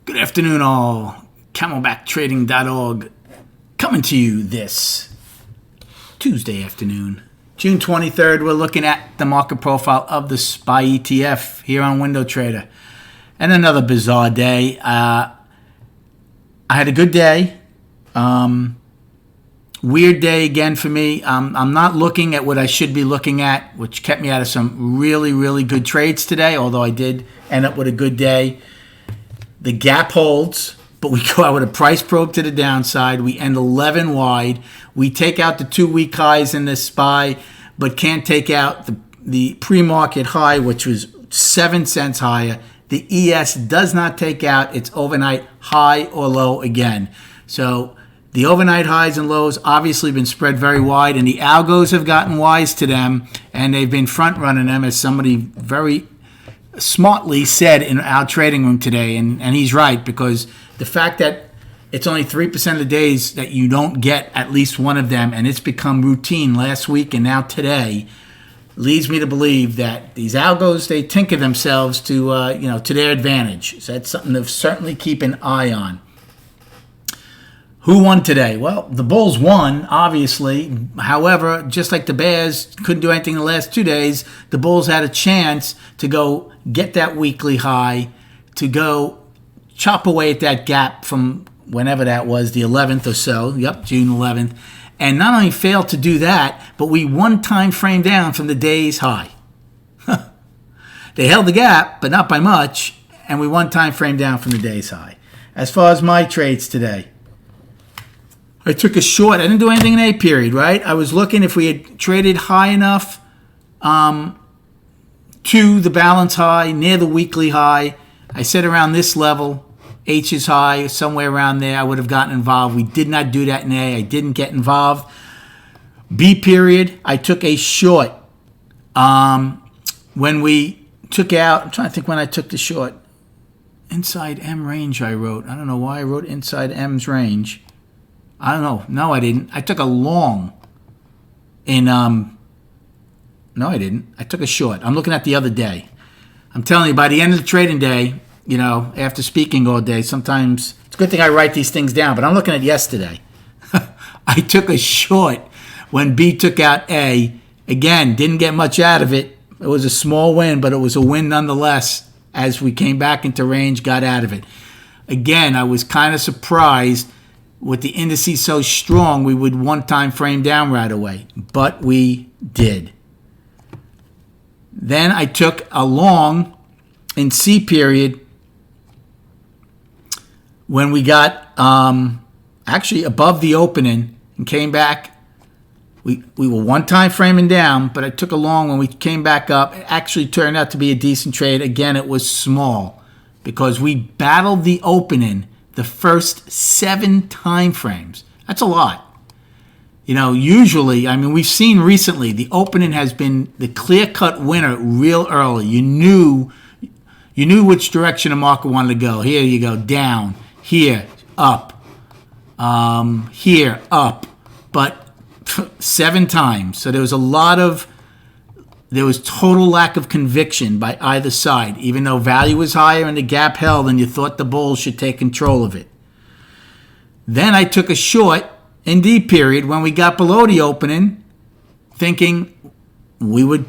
Good afternoon, all. CamelbackTrading.org coming to you this Tuesday afternoon, June 23rd. We're looking at the market profile of the SPY ETF here on Window Trader. And another bizarre day. I had a good day. Weird day again for me. I'm not looking at what I should be looking at, which kept me out of some really, really good trades today, although I did end up with a good day. The gap holds, but we go out with a price probe to the downside. We end 11 wide. We take out the 2-week highs in this SPY, but can't take out the pre-market high, which was 7 cents higher. The ES does not take out its overnight high or low again. So the overnight highs and lows obviously been spread very wide, and the algos have gotten wise to them, and they've been front-running them, as somebody very smartly said in our trading room today. And he's right, because the fact that it's only 3% of the days that you don't get at least one of them, and it's become routine last week and now today, leads me to believe that these algos, they tinker themselves to their advantage. So that's something to certainly keep an eye on. Who won today? Well, the Bulls won, obviously. However, just like the Bears couldn't do anything the last 2 days, the Bulls had a chance to go get that weekly high, to go chop away at that gap from whenever that was, the 11th or so. Yep, June 11th. And not only failed to do that, but we one time frame down from the day's high. They held the gap, but not by much, and we one time frame down from the day's high. As far as my trades today, I took a short. I didn't do anything in A period, right? I was looking if we had traded high enough to the balance high, near the weekly high. I said around this level, H is high, somewhere around there, I would have gotten involved. We did not do that in A. I didn't get involved. B period, I took a short. When we took out, I'm trying to think when I took the short. Inside M range I wrote. I don't know why I wrote inside M's range. I don't know. No, I didn't. I took a long in, no, I didn't. I took a short. I'm looking at the other day. I'm telling you, by the end of the trading day, after speaking all day, sometimes it's a good thing I write these things down, but I'm looking at yesterday. I took a short when B took out A. Again, didn't get much out of it. It was a small win, but it was a win nonetheless. As we came back into range, got out of it. Again, I was kind of surprised with the indices so strong, we would one time frame down right away. But we did. Then I took a long in C period when we got actually above the opening and came back. We were one time framing down, but I took a long when we came back up. It actually turned out to be a decent trade. Again, it was small because we battled the opening the first 7 time frames. That's a lot. Usually, we've seen recently, the opening has been the clear-cut winner real early. You knew which direction the market wanted to go. Here you go, down. Here, up. Here, up. But 7 times. So there was total lack of conviction by either side, even though value was higher and the gap held and you thought the bulls should take control of it. Then I took a short in D period when we got below the opening, thinking we would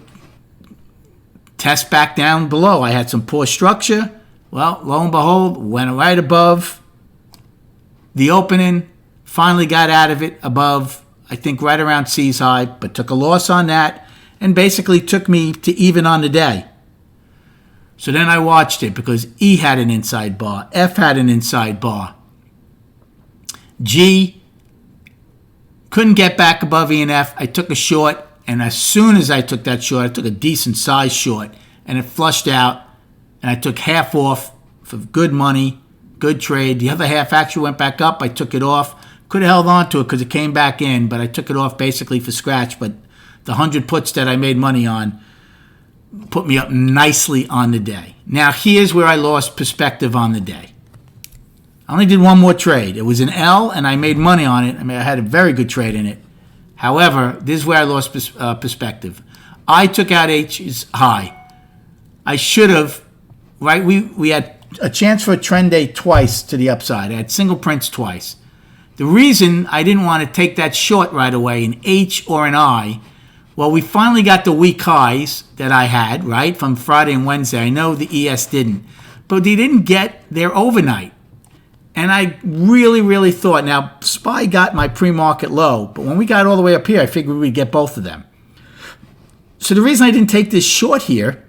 test back down below. I had some poor structure. Well, lo and behold, went right above the opening, finally got out of it above, I think right around C's high, but took a loss on that. And basically took me to even on the day. So then I watched it because E had an inside bar. F had an inside bar. G couldn't get back above E and F. I took a short, and as soon as I took that short, I took a decent size short, and it flushed out, and I took half off for good money, good trade. The other half actually went back up. I took it off. Could have held on to it because it came back in, but I took it off basically for scratch. But the 100 puts that I made money on put me up nicely on the day. Now, here's where I lost perspective on the day. I only did one more trade. It was an L, and I made money on it. I had a very good trade in it. However, this is where I lost perspective. I took out H's high. I should have, right? We had a chance for a trend day twice to the upside. I had single prints twice. The reason I didn't want to take that short right away, an H or an I, well, we finally got the weak highs that I had, right, from Friday and Wednesday. I know the ES didn't, but they didn't get their overnight. And I really, really thought, now, SPY got my pre-market low, but when we got all the way up here, I figured we'd get both of them. So the reason I didn't take this short here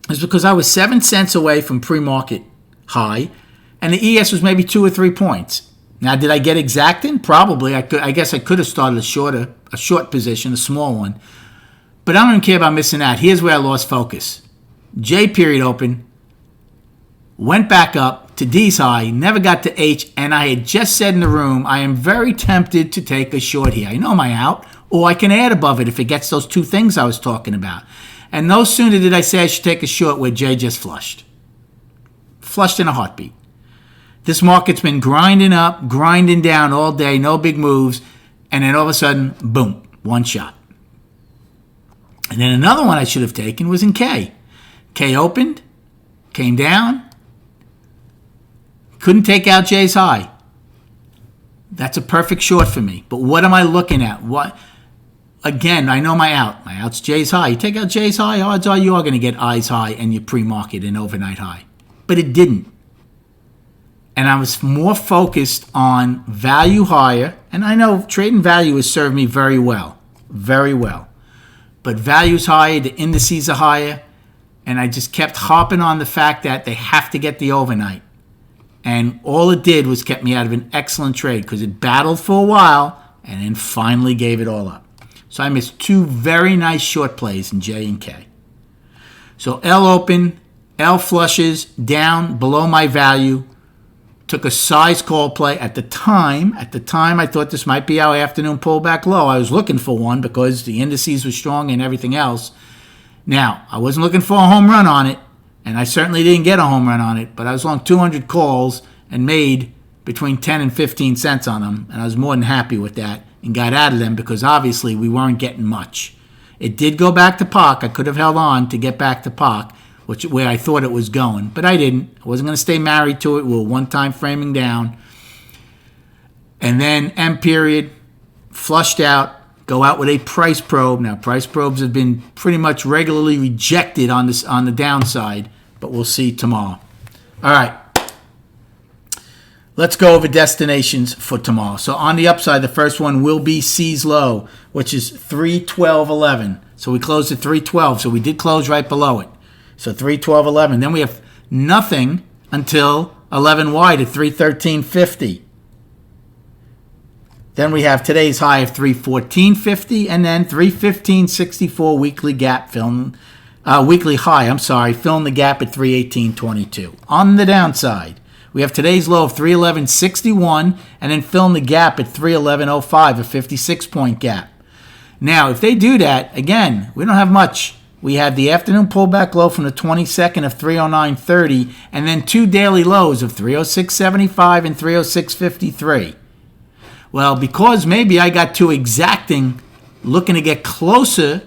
is because I was 7 cents away from pre-market high, and the ES was maybe 2 or 3 points. Now, did I get exacting? Probably. I guess I could have started a short position, a small one. But I don't even care about missing out. Here's where I lost focus. J period open, went back up to D's high, never got to H, and I had just said in the room, I am very tempted to take a short here. I know my out, or I can add above it if it gets those two things I was talking about. And no sooner did I say I should take a short where J just flushed. Flushed in a heartbeat. This market's been grinding up, grinding down all day, no big moves, and then all of a sudden, boom, one shot. And then another one I should have taken was in K. K opened, came down, couldn't take out J's high. That's a perfect short for me. But what am I looking at? What? Again, I know my out. My out's J's high. You take out J's high, odds are you are going to get I's high and your pre-market and overnight high. But it didn't. And I was more focused on value higher. And I know trading value has served me very well. Very well. But value's higher, the indices are higher. And I just kept harping on the fact that they have to get the overnight. And all it did was kept me out of an excellent trade because it battled for a while and then finally gave it all up. So I missed 2 very nice short plays in J and K. So L open, L flushes, down below my value. Took a size call play at the time. At the time, I thought this might be our afternoon pullback low. I was looking for one because the indices were strong and everything else. Now, I wasn't looking for a home run on it. And I certainly didn't get a home run on it, but I was long 200 calls and made between 10 and 15 cents on them. And I was more than happy with that and got out of them because obviously we weren't getting much. It did go back to POC. I could have held on to get back to POC, where I thought it was going, but I didn't. I wasn't going to stay married to it. We were one-time framing down. And then M period, flushed out. Go out with a price probe. Now, price probes have been pretty much regularly rejected on the downside, but we'll see tomorrow. All right. Let's go over destinations for tomorrow. So on the upside, the first one will be C's low, which is 312.11. So we closed at 312, so we did close right below it. So 312.11. Then we have nothing until 11 wide at 313.50. Then we have today's high of 314.50 and then 315.64 weekly gap weekly high, filling the gap at 318.22. On the downside, we have today's low of 311.61 and then filling the gap at 311.05, a 56-point gap. Now, if they do that, again, we don't have much. We have the afternoon pullback low from the 22nd of 309.30 and then 2 daily lows of 306.75 and 306.53. Well, because maybe I got too exacting looking to get closer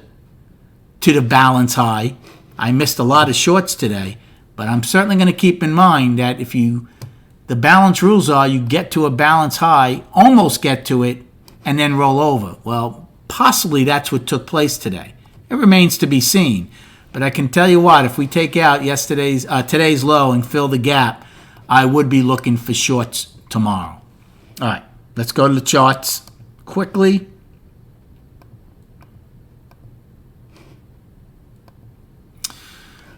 to the balance high, I missed a lot of shorts today. But I'm certainly going to keep in mind that the balance rules are you get to a balance high, almost get to it, and then roll over. Well, possibly that's what took place today. It remains to be seen. But I can tell you what, if we take out today's low and fill the gap, I would be looking for shorts tomorrow. All right. Let's go to the charts quickly.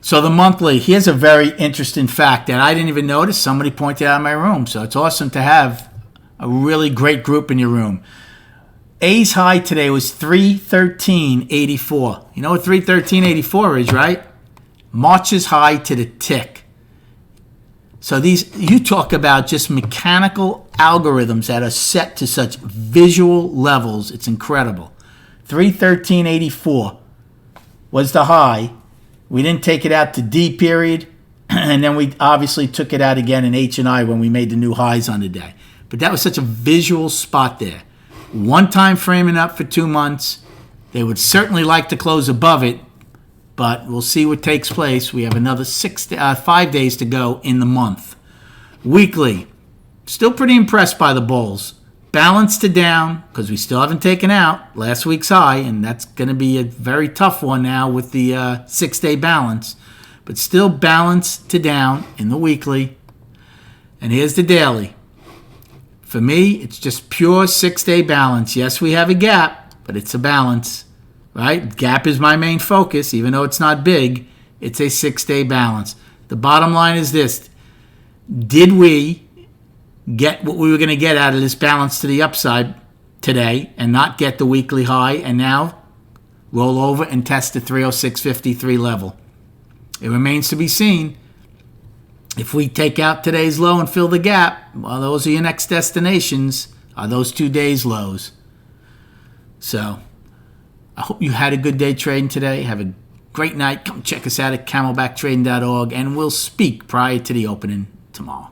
So the monthly, here's a very interesting fact that I didn't even notice. Somebody pointed out in my room. So it's awesome to have a really great group in your room. A's high today was 313.84. You know what 313.84 is, right? March's high to the tick. So you talk about just mechanical algorithms that are set to such visual levels. It's incredible. 313.84 was the high. We didn't take it out to D period. And then we obviously took it out again in H and I when we made the new highs on the day. But that was such a visual spot there. One time framing up for 2 months. They would certainly like to close above it. but we'll see what takes place. We have another 5 days to go in the month. Weekly, still pretty impressed by the bulls. Balance to down, because we still haven't taken out last week's high, and that's going to be a very tough one now with the 6-day balance. But still balance to down in the weekly. And here's the daily. For me, it's just pure 6-day balance. Yes, we have a gap, but it's a balance, right? Gap is my main focus, even though it's not big. It's a 6-day balance. The bottom line is this. Did we get what we were going to get out of this balance to the upside today and not get the weekly high and now roll over and test the 306.53 level? It remains to be seen. If we take out today's low and fill the gap, well, those are your next destinations, are those 2 days lows. So I hope you had a good day trading today. Have a great night. Come check us out at camelbacktrading.org, and we'll speak prior to the opening tomorrow.